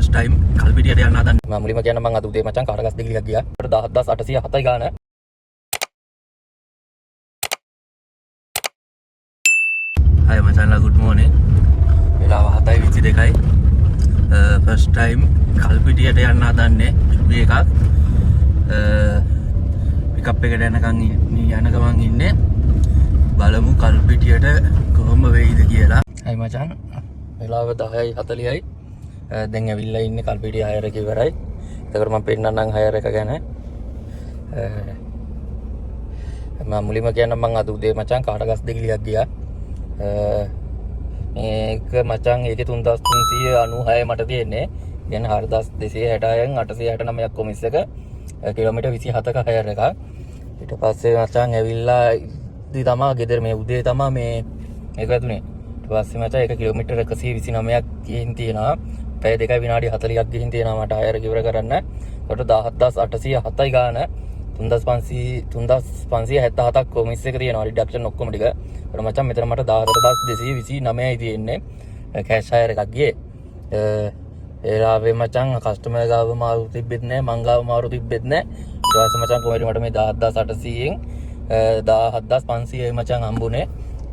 First time කල්පිටියට යන්න හදන්නේ. මම මුලින්ම කියන්න මං අද උදේ මචං කාටගස් දෙකලියක් ගියා. 17807යි ගාන. හයි මචංලා good morning. වෙලාව 7:22යි. ෆස්ට් ටයිම් කල්පිටියට යන්න හදන්නේ ෂුබි එකක්. පිකප් එකට යන ගමන් ඉන්නේ. බලමු කල්පිටියට කොහොම වෙයිද කියලා. හයි මචං. වෙලාව 10:40යි. දැන් ඇවිල්ලා ඉන්නේ කල්පිටිය හයර් එක ඉවරයි. ඒකට මම පෙන්නන්නම් හයර් එක ගැන. මම මුලින්ම කියන්න මං අද උදේ මචං කාටගස් දෙකලියක් ගියා. මේක මචං ඒකේ 3396 මට තියෙන්නේ. කියන්නේ 4260න් 869ක් කොමිස් එක. කිලෝමීටර් 27ක හයර් එකක්. ඊට පස්සේ මචං ඇවිල්ලා ඉතින් තමා ගෙදර මේ උදේ තමා මේ මේක ඇතුනේ. ඊට පස්සේ මචං ඒක කිලෝමීටර් 129ක් ගිහින් තියෙනවා. පැය 2 විනාඩි 40ක් ගිහින් තියෙනවා මට හයර් එක ඉවර කරන්න. ඒකට 17807යි ගාන 3577ක් කොමිස් එක තියෙනවා රිඩක්ෂන් ඔක්කොම ටික. ඒකට මචං මෙතන මට 18229යි තියෙන්නේ. කෑෂ් හයර් එකක් ගියේ. ඒලාවේ මචං කස්ටමර් ගාව මාරු තිබෙත් නැහැ මං ගාව මාරු තිබෙත් නැහැ. ඊට පස්සේ මචං කොහේට මට මේ 17800න් 17500යි මචං හම්බුනේ.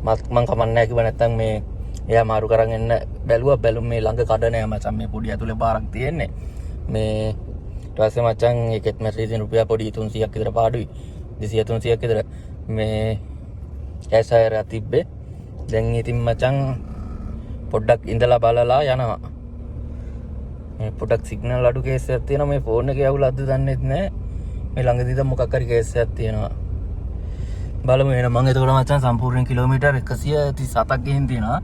මං කමන්නේ නැහැ කිව්වා නැත්තම් මේ එයා මාරු කරන් එන්න බැලුවා බැලුම් මේ ළඟ කඩ නෑ මචං මේ පොඩි ඇතුලේ බාරක් තියෙන්නේ මේ ඊට පස්සේ මචං ඒකෙත් මැසේජෙන් රුපියල් පොඩි 300ක් විතර පාඩුයි 200 300ක් විතර මේ කෑෂ් හයර් එක තිබ්බේ දැන් ඉතින් මචං පොඩ්ඩක් ඉඳලා බලලා යනවා මේ පොඩ්ඩක් සිග්නල් අඩු කේස් එකක් තියෙනවා මේ ෆෝන් එකේ අවුලක්ද දන්නෙත් නෑ මේ ළඟදී දැන් මොකක් හරි කේස් එකක් තියෙනවා බලමු එන මම එතකොට මචං සම්පූර්ණ කිලෝමීටර් 137ක් ගිහින් තියෙනවා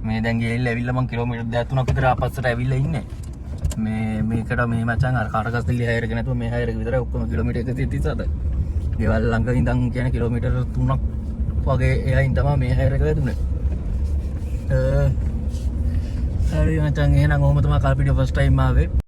මේ දැන් ගිහිල්ලා ඇවිල්ලා මම කිලෝමීටර් 13ක් විතර ආපස්සට ඇවිල්ලා ඉන්නේ මේකට මේ මචං අර කාටගස් දිල්ලි හයර් එක නැතුව මේ හයර් එක විතරයි ඔක්කොම කිලෝමීටර් 137. ගෙවල් ළඟ ඉඳන් කියන්නේ කිලෝමීටර් 3ක් වගේ එයින් තමයි මේ හයර් එක වැදුනේ. හරි මචං එහෙනම් ඔහොම තමයි කල්පිටිය ෆස්ට් ටයිම් ආවේ.